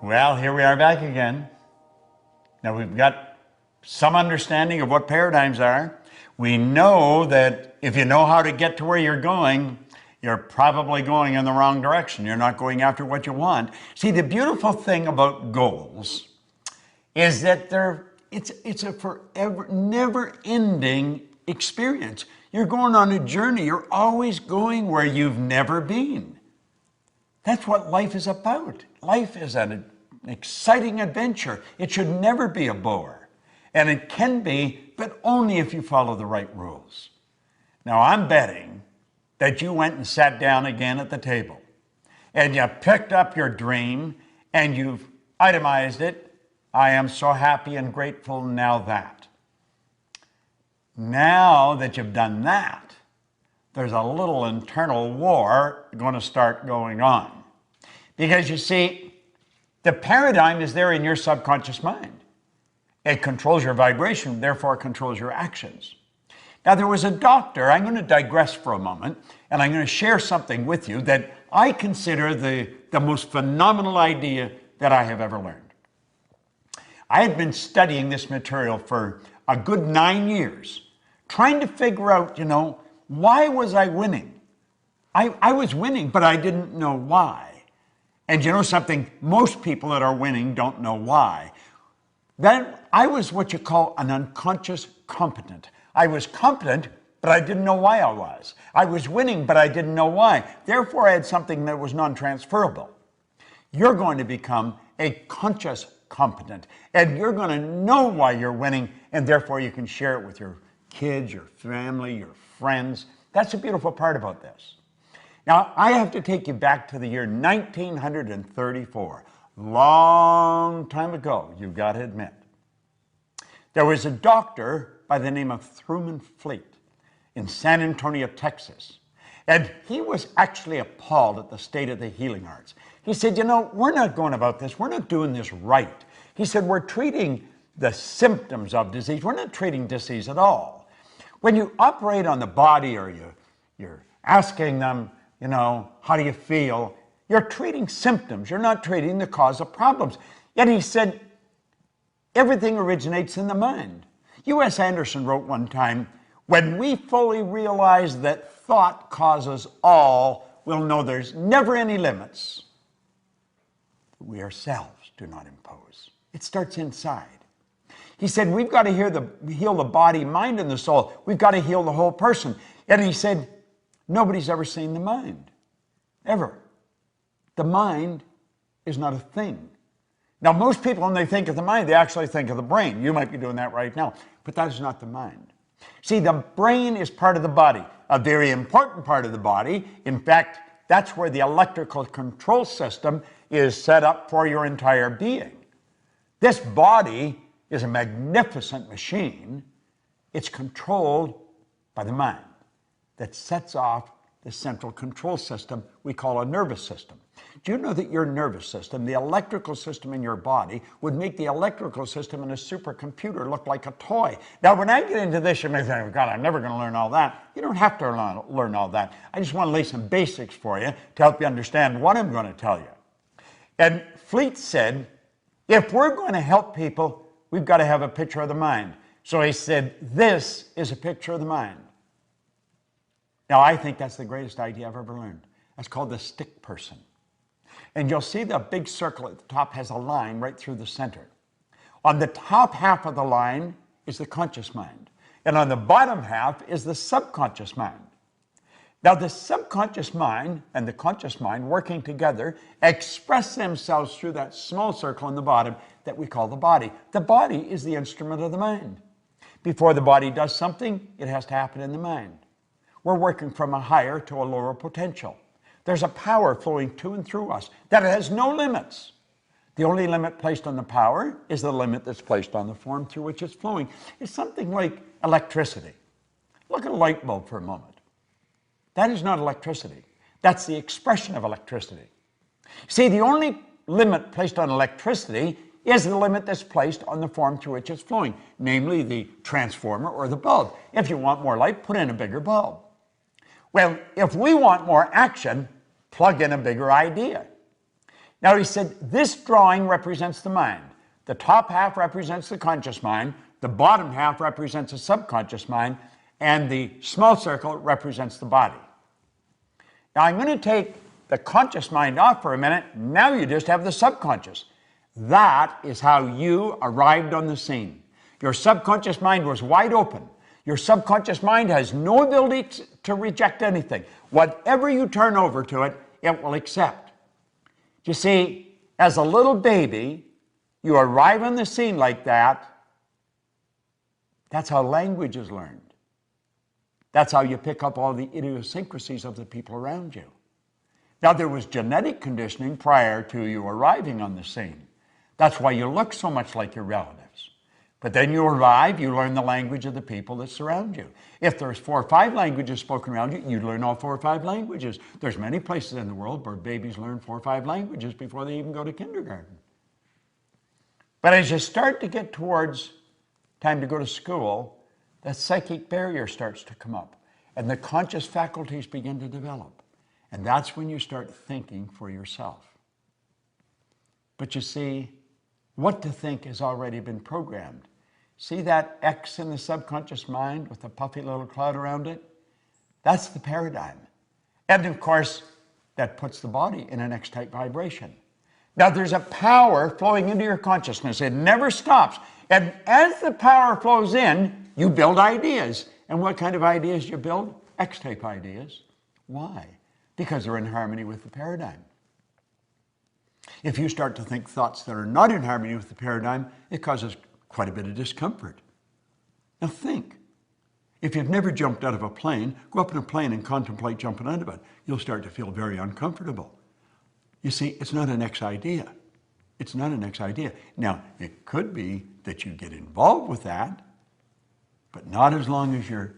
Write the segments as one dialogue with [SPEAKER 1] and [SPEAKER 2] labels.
[SPEAKER 1] Well, here we are back again. Now we've got some understanding of what paradigms are. We know that if you know how to get to where you're going, you're probably going in the wrong direction. You're not going after what you want. See, the beautiful thing about goals is that it's a forever, never-ending experience. You're going on a journey. You're always going where you've never been. That's what life is about. Life is an exciting adventure. It should never be a bore. And it can be, but only if you follow the right rules. Now, I'm betting that you went and sat down again at the table and you picked up your dream and you've itemized it. I am so happy and grateful now that. Now that you've done that, there's a little internal war going to start going on. Because you see, the paradigm is there in your subconscious mind. It controls your vibration, therefore it controls your actions. Now, there was a doctor, I'm going to digress for a moment, and I'm going to share something with you that I consider the most phenomenal idea that I have ever learned. I had been studying this material for a good 9 years, trying to figure out, why was I winning? I was winning, but I didn't know why. And you know something? Most people that are winning don't know why. Then I was what you call an unconscious competent. I was competent, but I didn't know why I was. I was winning, but I didn't know why. Therefore, I had something that was non-transferable. You're going to become a conscious competent, and you're going to know why you're winning, and therefore you can share it with your kids, your family, your friends. That's the beautiful part about this. Now, I have to take you back to the year 1934. Long time ago, you've got to admit. There was a doctor by the name of Truman Fleet in San Antonio, Texas. And he was actually appalled at the state of the healing arts. He said, we're not going about this. We're not doing this right. He said, we're treating the symptoms of disease. We're not treating disease at all. When you operate on the body or you're asking them, how do you feel? You're treating symptoms. You're not treating the cause of problems. Yet he said, everything originates in the mind. U.S. Anderson wrote one time, when we fully realize that thought causes all, we'll know there's never any limits. We ourselves do not impose. It starts inside. He said, we've got to heal the body, mind, and the soul. We've got to heal the whole person. And he said, nobody's ever seen the mind, ever. The mind is not a thing. Now, most people, when they think of the mind, they actually think of the brain. You might be doing that right now, but that is not the mind. See, the brain is part of the body, a very important part of the body. In fact, that's where the electrical control system is set up for your entire being. This body is a magnificent machine. It's controlled by the mind that sets off the central control system we call a nervous system. Do you know that your nervous system, the electrical system in your body, would make the electrical system in a supercomputer look like a toy? Now, when I get into this, you may think, oh, God, I'm never going to learn all that. You don't have to learn all that. I just want to lay some basics for you to help you understand what I'm going to tell you. And Fleet said, if we're going to help people, we've got to have a picture of the mind. So he said, this is a picture of the mind. Now, I think that's the greatest idea I've ever learned. That's called the stick person. And you'll see the big circle at the top has a line right through the center. On the top half of the line is the conscious mind. And on the bottom half is the subconscious mind. Now, the subconscious mind and the conscious mind working together express themselves through that small circle in the bottom that we call the body. The body is the instrument of the mind. Before the body does something, it has to happen in the mind. We're working from a higher to a lower potential. There's a power flowing to and through us that has no limits. The only limit placed on the power is the limit that's placed on the form through which it's flowing. It's something like electricity. Look at a light bulb for a moment. That is not electricity. That's the expression of electricity. See, the only limit placed on electricity is the limit that's placed on the form through which it's flowing, namely the transformer or the bulb. If you want more light, put in a bigger bulb. Well, if we want more action, plug in a bigger idea. Now he said, this drawing represents the mind. The top half represents the conscious mind, the bottom half represents the subconscious mind, and the small circle represents the body. Now I'm going to take the conscious mind off for a minute. Now you just have the subconscious. That is how you arrived on the scene. Your subconscious mind was wide open. Your subconscious mind has no ability to reject anything. Whatever you turn over to it, it will accept. You see, as a little baby, you arrive on the scene like that. That's how language is learned. That's how you pick up all the idiosyncrasies of the people around you. Now, there was genetic conditioning prior to you arriving on the scene. That's why you look so much like your relatives. But then you arrive, you learn the language of the people that surround you. If there's 4 or 5 languages spoken around you, you learn all 4 or 5 languages. There's many places in the world where babies learn 4 or 5 languages before they even go to kindergarten. But as you start to get towards time to go to school, the psychic barrier starts to come up and the conscious faculties begin to develop. And that's when you start thinking for yourself. But you see, what to think has already been programmed. See that X in the subconscious mind with the puffy little cloud around it? That's the paradigm. And of course, that puts the body in an X-type vibration. Now there's a power flowing into your consciousness. It never stops. And as the power flows in, you build ideas. And what kind of ideas do you build? X-type ideas. Why? Because they're in harmony with the paradigm. If you start to think thoughts that are not in harmony with the paradigm, it causes quite a bit of discomfort. Now think. If you've never jumped out of a plane, go up in a plane and contemplate jumping out of it. You'll start to feel very uncomfortable. You see, it's not an X idea. It's not an X idea. Now, it could be that you get involved with that, but not as long as you're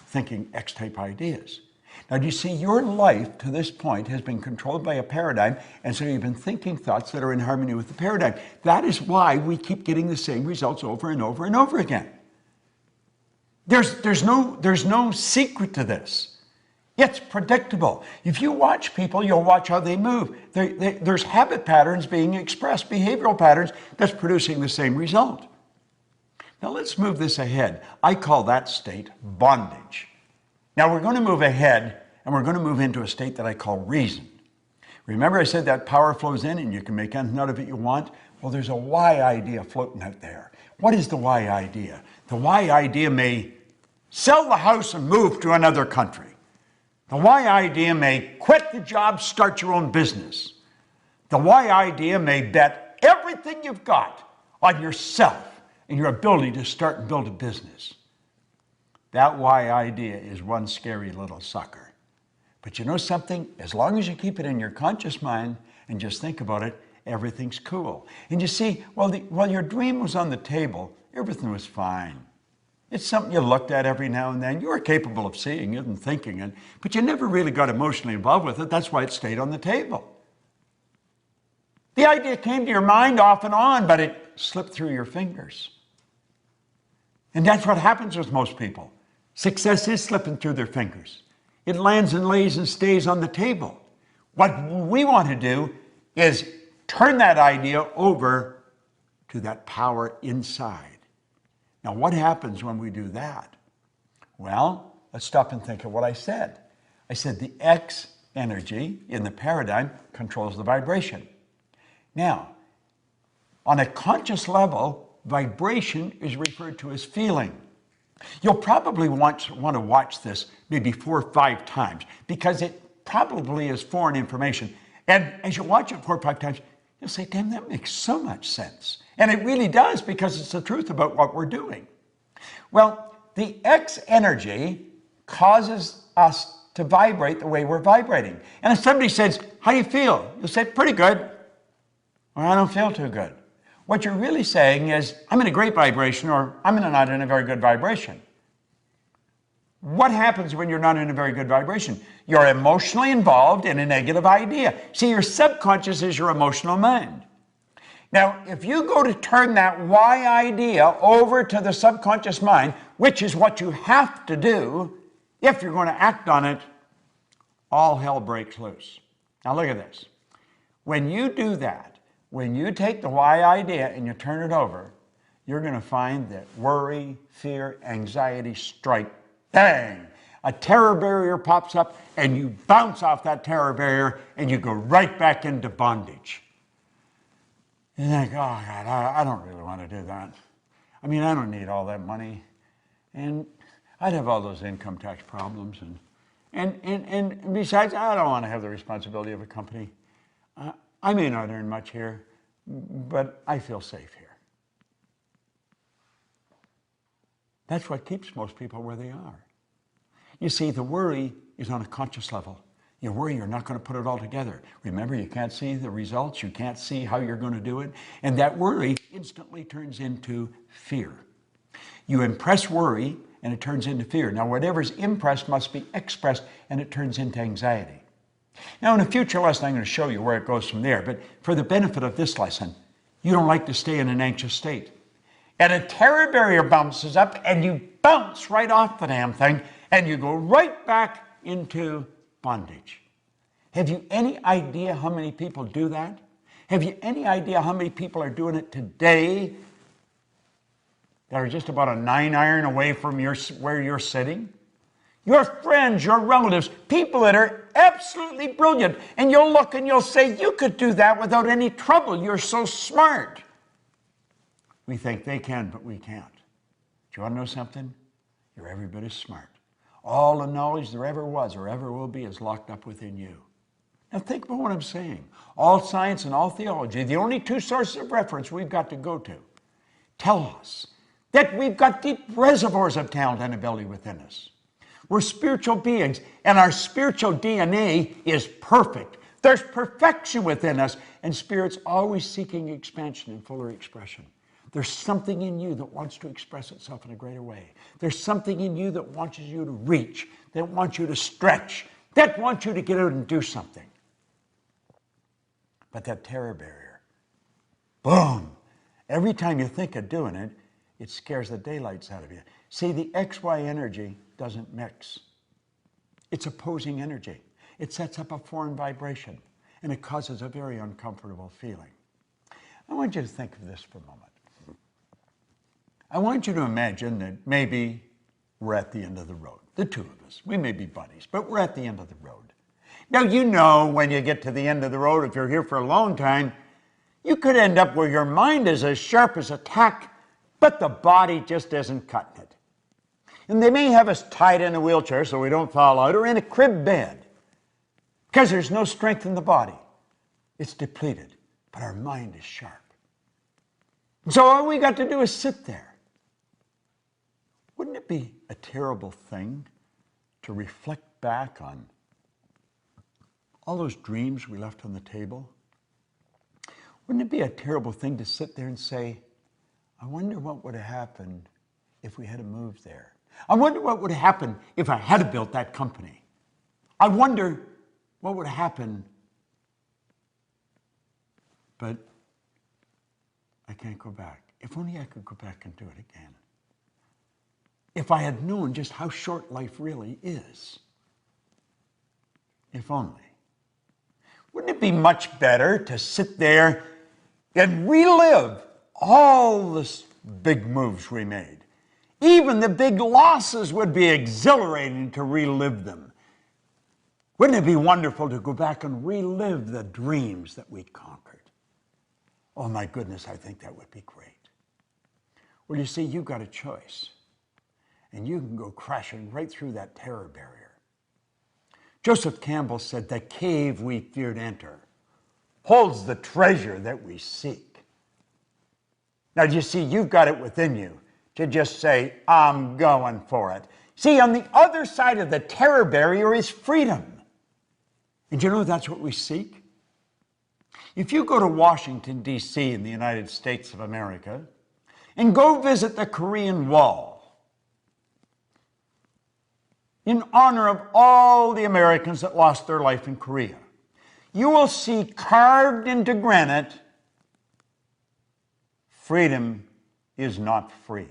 [SPEAKER 1] thinking X-type ideas. Now, do you see, your life to this point has been controlled by a paradigm, and so you've been thinking thoughts that are in harmony with the paradigm. That is why we keep getting the same results over and over and over again. There's no secret to this. It's predictable. If you watch people, you'll watch how they move. There's habit patterns being expressed, behavioral patterns that's producing the same result. Now let's move this ahead. I call that state bondage. Now we're going to move ahead and we're going to move into a state that I call reason. Remember I said that power flows in and you can make anything out of it you want? Well, there's a why idea floating out there. What is the why idea? The why idea may sell the house and move to another country. The why idea may quit the job, start your own business. The why idea may bet everything you've got on yourself and your ability to start and build a business. That why idea is one scary little sucker. But you know something? As long as you keep it in your conscious mind and just think about it, everything's cool. And you see, while your dream was on the table, everything was fine. It's something you looked at every now and then. You were capable of seeing it and thinking it, but you never really got emotionally involved with it. That's why it stayed on the table. The idea came to your mind off and on, but it slipped through your fingers. And that's what happens with most people. Success is slipping through their fingers. It lands and lays and stays on the table. What we want to do is turn that idea over to that power inside. Now, what happens when we do that? Well, let's stop and think of what I said. I said the X energy in the paradigm controls the vibration. Now, on a conscious level, vibration is referred to as feeling. You'll probably want to watch this maybe 4 or 5 times because it probably is foreign information. And as you watch it 4 or 5 times, you'll say, damn, that makes so much sense. And it really does because it's the truth about what we're doing. Well, the X energy causes us to vibrate the way we're vibrating. And if somebody says, how do you feel? You'll say, pretty good. Or I don't feel too good. What you're really saying is, I'm in a great vibration or I'm not in a very good vibration. What happens when you're not in a very good vibration? You're emotionally involved in a negative idea. See, your subconscious is your emotional mind. Now, if you go to turn that why idea over to the subconscious mind, which is what you have to do if you're going to act on it, all hell breaks loose. Now look at this. When you do that, when you take the why idea and you turn it over, you're going to find that worry, fear, anxiety strike, bang! A terror barrier pops up and you bounce off that terror barrier and you go right back into bondage. You think, oh God, I don't really want to do that. I mean, I don't need all that money. And I'd have all those income tax problems. And besides, I don't want to have the responsibility of a company. I may not earn much here, but I feel safe here. That's what keeps most people where they are. You see, the worry is on a conscious level. You worry you're not going to put it all together. Remember, you can't see the results. You can't see how you're going to do it. And that worry instantly turns into fear. You impress worry, and it turns into fear. Now, whatever's impressed must be expressed, and it turns into anxiety. Now, in a future lesson, I'm going to show you where it goes from there. But for the benefit of this lesson, you don't like to stay in an anxious state. And a terror barrier bounces up, and you bounce right off the damn thing, and you go right back into bondage. Have you any idea how many people do that? Have you any idea how many people are doing it today that are just about a 9-iron away from where you're sitting? Your friends, your relatives, people that are absolutely brilliant, and you'll look and you'll say, you could do that without any trouble. You're so smart. We think they can, but we can't. Do you want to know something? You're every bit as smart. All the knowledge there ever was or ever will be is locked up within you. Now think about what I'm saying. All science and all theology, the only two sources of reference we've got to go to, tell us that we've got deep reservoirs of talent and ability within us. We're spiritual beings, and our spiritual DNA is perfect. There's perfection within us, and Spirit's always seeking expansion and fuller expression. There's something in you that wants to express itself in a greater way. There's something in you that wants you to reach, that wants you to stretch, that wants you to get out and do something. But that terror barrier, boom, every time you think of doing it, it scares the daylights out of you. See, the XY energy doesn't mix. It's opposing energy. It sets up a foreign vibration, and it causes a very uncomfortable feeling. I want you to think of this for a moment. I want you to imagine that maybe we're at the end of the road. The two of us. We may be buddies, but we're at the end of the road. Now, you know when you get to the end of the road, if you're here for a long time, you could end up where your mind is as sharp as a tack, but the body just isn't cutting it. And they may have us tied in a wheelchair so we don't fall out, or in a crib bed, because there's no strength in the body. It's depleted, but our mind is sharp. So all we got to do is sit there. Wouldn't it be a terrible thing to reflect back on all those dreams we left on the table? Wouldn't it be a terrible thing to sit there and say, I wonder what would have happened if we had moved there? I wonder what would have happened if I had built that company. I wonder what would have happened, but I can't go back. If only I could go back and do it again. If I had known just how short life really is. If only. Wouldn't it be much better to sit there and relive all the big moves we made? Even the big losses would be exhilarating to relive them. Wouldn't it be wonderful to go back and relive the dreams that we conquered? Oh my goodness, I think that would be great. Well, you see, you've got a choice. And you can go crashing right through that terror barrier. Joseph Campbell said, the cave we feared enter holds the treasure that we seek. Now, you see, you've got it within you to just say, I'm going for it. See, on the other side of the terror barrier is freedom. And you know that's what we seek? If you go to Washington, D.C. in the United States of America and go visit the Korean Wall, in honor of all the Americans that lost their life in Korea, you will see carved into granite, freedom is not free.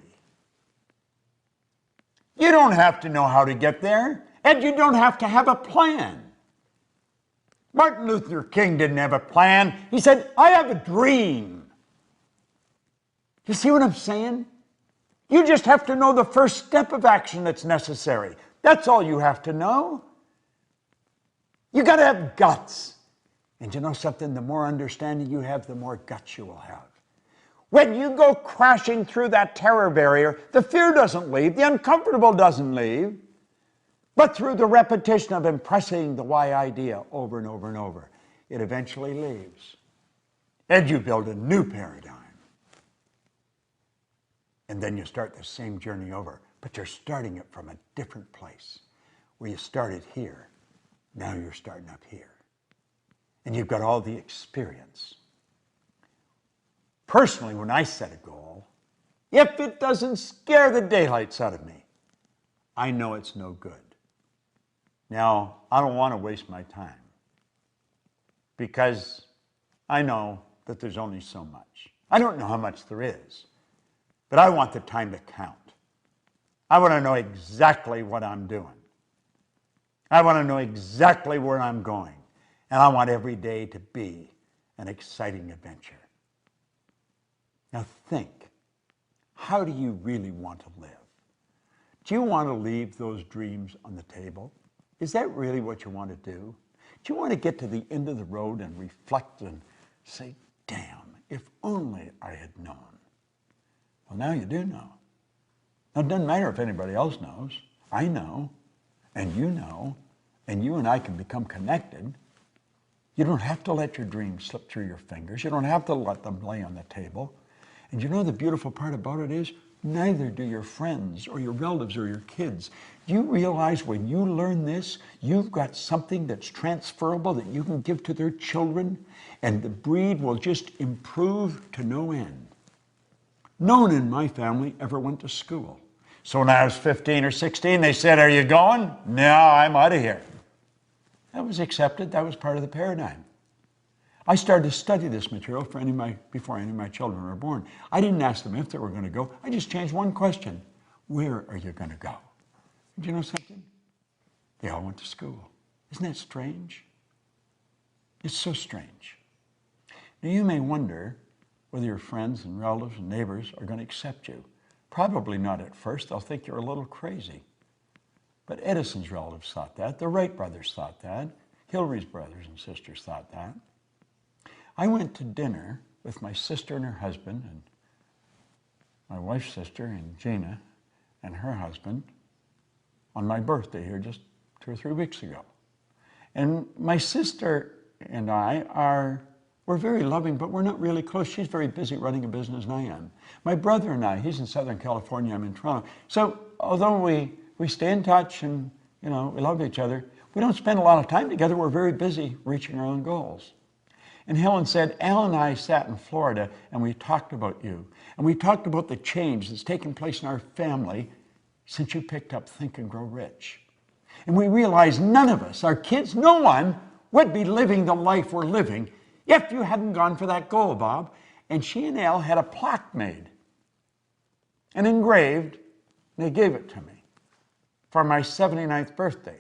[SPEAKER 1] You don't have to know how to get there, and you don't have to have a plan. Martin Luther King didn't have a plan. He said, I have a dream. You see what I'm saying? You just have to know the first step of action that's necessary. That's all you have to know. You got to have guts. And you know something? The more understanding you have, the more guts you will have. When you go crashing through that terror barrier, the fear doesn't leave, the uncomfortable doesn't leave, but through the repetition of impressing the why idea over and over and over, it eventually leaves. And you build a new paradigm. And then you start the same journey over, but you're starting it from a different place. Where you started here, now you're starting up here. And you've got all the experience. Personally, when I set a goal, if it doesn't scare the daylights out of me, I know it's no good. Now, I don't want to waste my time because I know that there's only so much. I don't know how much there is, but I want the time to count. I want to know exactly what I'm doing. I want to know exactly where I'm going. And I want every day to be an exciting adventure. Now think, how do you really want to live? Do you want to leave those dreams on the table? Is that really what you want to do? Do you want to get to the end of the road and reflect and say, damn, if only I had known? Well, now you do know. Now, it doesn't matter if anybody else knows. I know, and you and I can become connected. You don't have to let your dreams slip through your fingers. You don't have to let them lay on the table. And you know the beautiful part about it is, neither do your friends or your relatives or your kids. You realize when you learn this, you've got something that's transferable that you can give to their children, and the breed will just improve to no end. No one in my family ever went to school. So when I was 15 or 16, they said, are you going? No, I'm out of here. That was accepted. That was part of the paradigm. I started to study this material before any of my children were born. I didn't ask them if they were going to go. I just changed one question. Where are you going to go? Do you know something? They all went to school. Isn't that strange? It's so strange. Now you may wonder whether your friends and relatives and neighbors are going to accept you. Probably not at first. They'll think you're a little crazy. But Edison's relatives thought that. The Wright brothers thought that. Hillary's brothers and sisters thought that. I went to dinner with my sister and her husband, and my wife's sister, and Gina, and her husband, on my birthday here just 2 or 3 weeks ago. And my sister and we're very loving, but we're not really close. She's very busy running a business, and I am. My brother and I, he's in Southern California, I'm in Toronto. So although we stay in touch and we love each other, we don't spend a lot of time together. We're very busy reaching our own goals. And Helen said, Al and I sat in Florida and we talked about you. And we talked about the change that's taken place in our family since you picked up Think and Grow Rich. And we realized none of us, our kids, no one would be living the life we're living if you hadn't gone for that goal, Bob. And she and Al had a plaque made and engraved, and they gave it to me for my 79th birthday.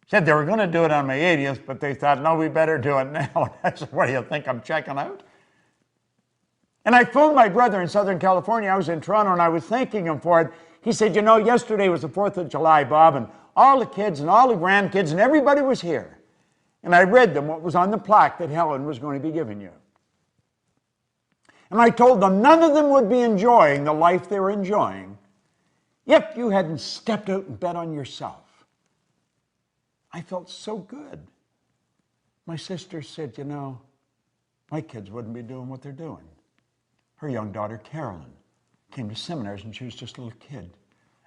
[SPEAKER 1] Said they were going to do it on my 80th, but they thought, no, we better do it now. I said, what do you think, I'm checking out? And I phoned my brother in Southern California. I was in Toronto, and I was thanking him for it. He said, yesterday was the 4th of July, Bob, and all the kids and all the grandkids and everybody was here. And I read them what was on the plaque that Helen was going to be giving you. And I told them none of them would be enjoying the life they were enjoying if you hadn't stepped out and bet on yourself. I felt so good. My sister said, my kids wouldn't be doing what they're doing. Her young daughter, Carolyn, came to seminars and she was just a little kid.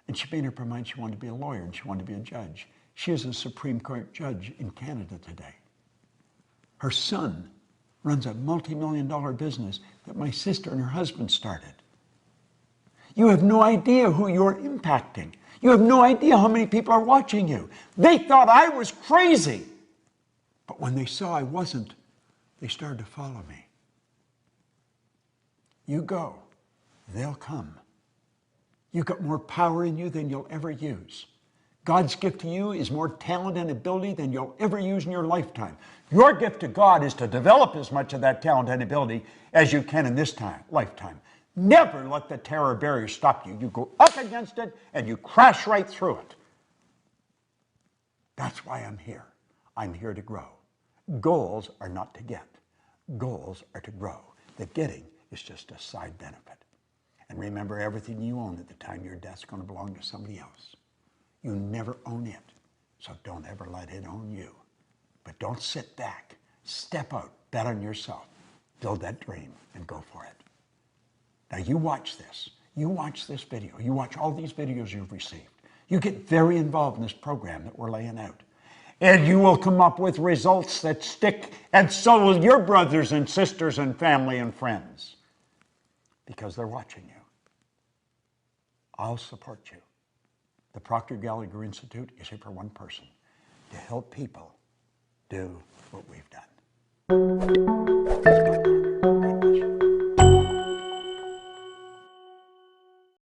[SPEAKER 1] And she made up her mind she wanted to be a lawyer and she wanted to be a judge. She is a Supreme Court judge in Canada today. Her son runs a multi-million-dollar business that my sister and her husband started. You have no idea who you're impacting. You have no idea how many people are watching you. They thought I was crazy. But when they saw I wasn't, they started to follow me. You go, they'll come. You've got more power in you than you'll ever use. God's gift to you is more talent and ability than you'll ever use in your lifetime. Your gift to God is to develop as much of that talent and ability as you can in this lifetime. Never let the terror barrier stop you. You go up against it and you crash right through it. That's why I'm here. I'm here to grow. Goals are not to get. Goals are to grow. The getting is just a side benefit. And remember, everything you own at the time of your death is going to belong to somebody else. You never own it, so don't ever let it own you. But don't sit back. Step out. Bet on yourself. Build that dream and go for it. Now you watch this. You watch this video. You watch all these videos you've received. You get very involved in this program that we're laying out. And you will come up with results that stick, and so will your brothers and sisters and family and friends, because they're watching you. I'll support you. The Proctor Gallagher Institute is here for one person, to help people do what we've done.